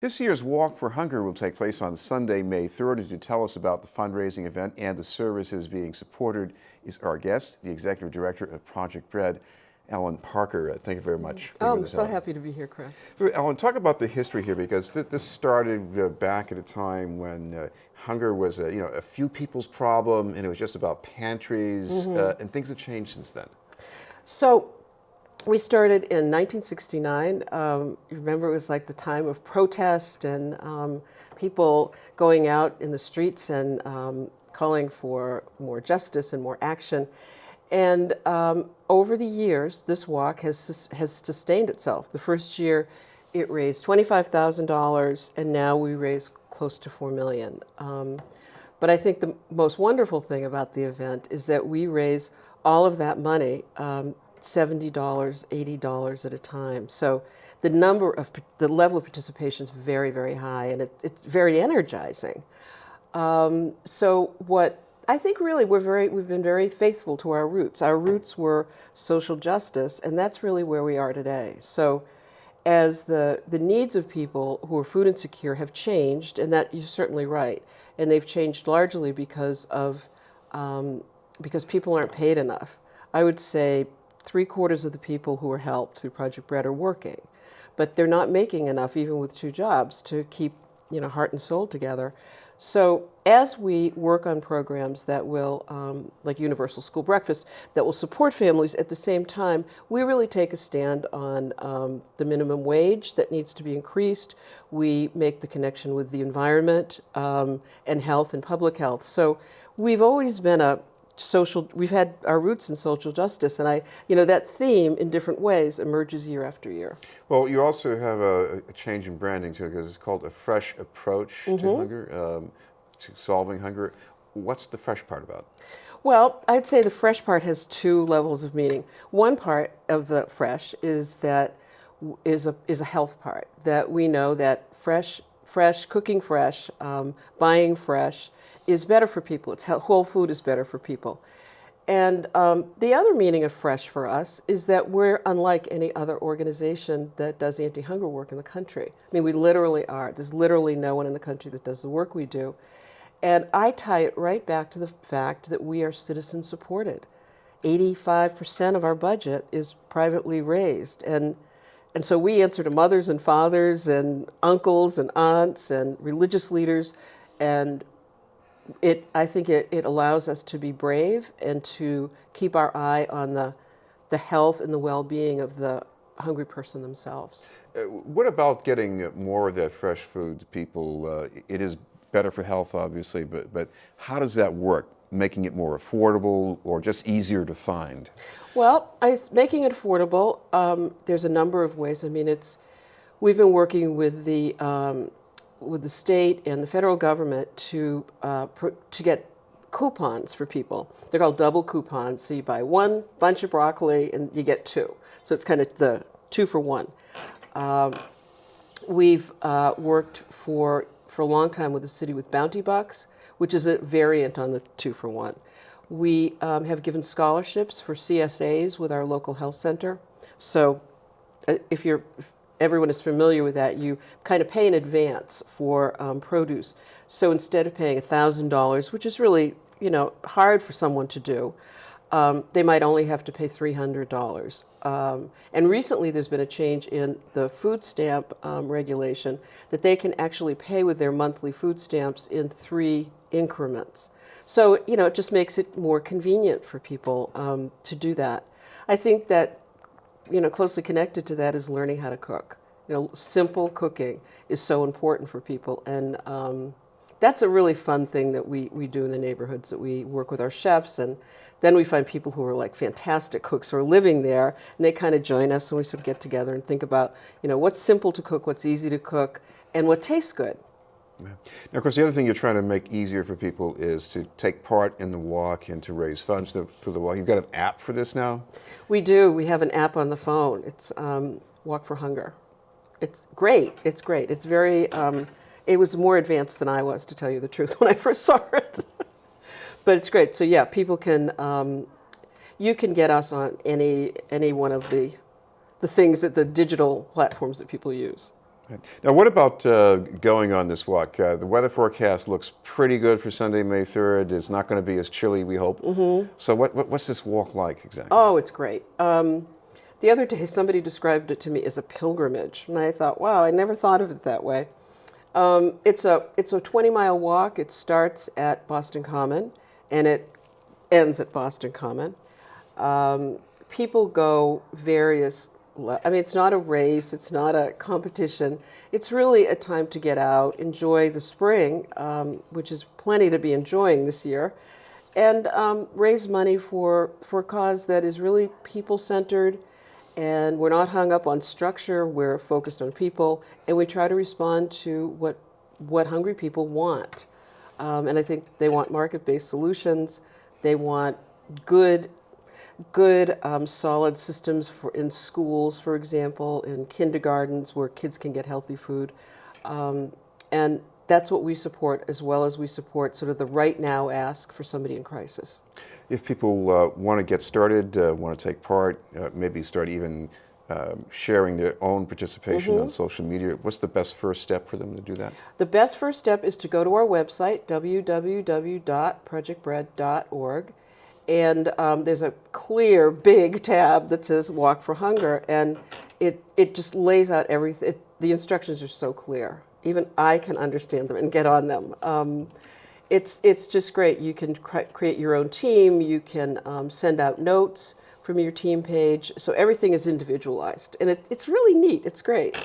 This year's Walk for Hunger will take place on Sunday, May 3rd. And to tell us about the fundraising event and the services being supported is our guest, the Executive Director of Project Bread, Ellen Parker. Thank you very much for being with I'm us, so Ellen. happy to be here, Chris. Ellen, talk about the history here, because this started back at a time when hunger was a few people's problem, and it was just about pantries, and things have changed since then. So we started in 1969. You remember, it was like the time of protest and people going out in the streets and calling for more justice and more action. And over the years, this walk has sustained itself. The first year, it raised $25,000, and now we raise close to $4 million. But I think the most wonderful thing about the event is that we raise all of that money, $70, $80 at a time. So the level of participation is very, very high, and it's very energizing. So what I think really we've been very faithful to our roots. Our roots were social justice, and that's really where we are today. So as the needs of people who are food insecure have changed, and that you're certainly right, and they've changed largely because people aren't paid enough. I would say 3/4 of the people who are helped through Project Bread are working, but they're not making enough, even with 2 jobs, to keep heart and soul together. So as we work on programs that will, like Universal School Breakfast, that will support families, at the same time, we really take a stand on the minimum wage that needs to be increased. We make the connection with the environment and health and public health. So we've always been we've had our roots in social justice, and that theme in different ways emerges year after year. Well, you also have a change in branding too, because it's called a fresh approach to hunger, to solving hunger. What's the fresh part about? Well, I'd say the fresh part has 2 levels of meaning. One part of the fresh is a health part, that we know that cooking fresh, buying fresh is better for people. Whole food is better for people. And the other meaning of fresh for us is that we're unlike any other organization that does anti-hunger work in the country. I mean, we literally are. There's literally no one in the country that does the work we do. And I tie it right back to the fact that we are citizen supported. 85% of our budget is privately raised. And so we answer to mothers and fathers and uncles and aunts and religious leaders. And I think it allows us to be brave and to keep our eye on the health and the well-being of the hungry person themselves. What about getting more of that fresh food to people? It is better for health, obviously, but how does that work? Making it more affordable or just easier to find? Well, making it affordable, there's a number of ways. I mean, we've been working with the state and the federal government to get coupons for people. They're called double coupons. So you buy 1 bunch of broccoli and you get 2. So it's kind of the 2 for 1. We've worked for a long time with the city with Bounty Bucks, which is a variant on the 2 for 1. We have given scholarships for CSAs with our local health center. So if everyone is familiar with that, you kind of pay in advance for produce. So instead of paying $1,000, which is really, hard for someone to do, they might only have to pay $300. And recently there's been a change in the food stamp regulation that they can actually pay with their monthly food stamps in 3 increments. So, it just makes it more convenient for people to do that. I think that closely connected to that is learning how to cook. Simple cooking is so important for people. And that's a really fun thing that we do in the neighborhoods, that we work with our chefs. And then we find people who are like fantastic cooks who are living there, and they kind of join us, and we sort of get together and think about, what's simple to cook, what's easy to cook, and what tastes good. Yeah. Now, of course, the other thing you're trying to make easier for people is to take part in the walk and to raise funds for the walk. You've got an app for this now? We do. We have an app on the phone. It's Walk for Hunger. It's great. It's great. It's very, it was more advanced than I was, to tell you the truth, when I first saw it. But it's great. So yeah, people can, you can get us on any one of the things, that the digital platforms that people use. Right. Now, what about going on this walk? The weather forecast looks pretty good for Sunday, May 3rd. It's not going to be as chilly, we hope. So what's this walk like exactly? Oh, it's great. The other day, somebody described it to me as a pilgrimage, and I thought, wow, I never thought of it that way. It's a 20-mile walk. It starts at Boston Common, and it ends at Boston Common. People go various. I mean, it's not a race. It's not a competition. It's really a time to get out, enjoy the spring, which is plenty to be enjoying this year, and raise money for a cause that is really people-centered. And we're not hung up on structure. We're focused on people, and we try to respond to what hungry people want. And I think they want market-based solutions. They want good, solid systems in schools, for example, in kindergartens where kids can get healthy food. And that's what we support, as well as we support sort of the right now ask for somebody in crisis. If people want to get started, want to take part, maybe start even sharing their own participation on social media, what's the best first step for them to do that? The best first step is to go to our website, www.projectbread.org. And there's a clear, big tab that says Walk for Hunger, and it just lays out everything. The instructions are so clear. Even I can understand them and get on them. It's just great. You can create your own team. You can send out notes from your team page. So everything is individualized, and it's really neat. It's great.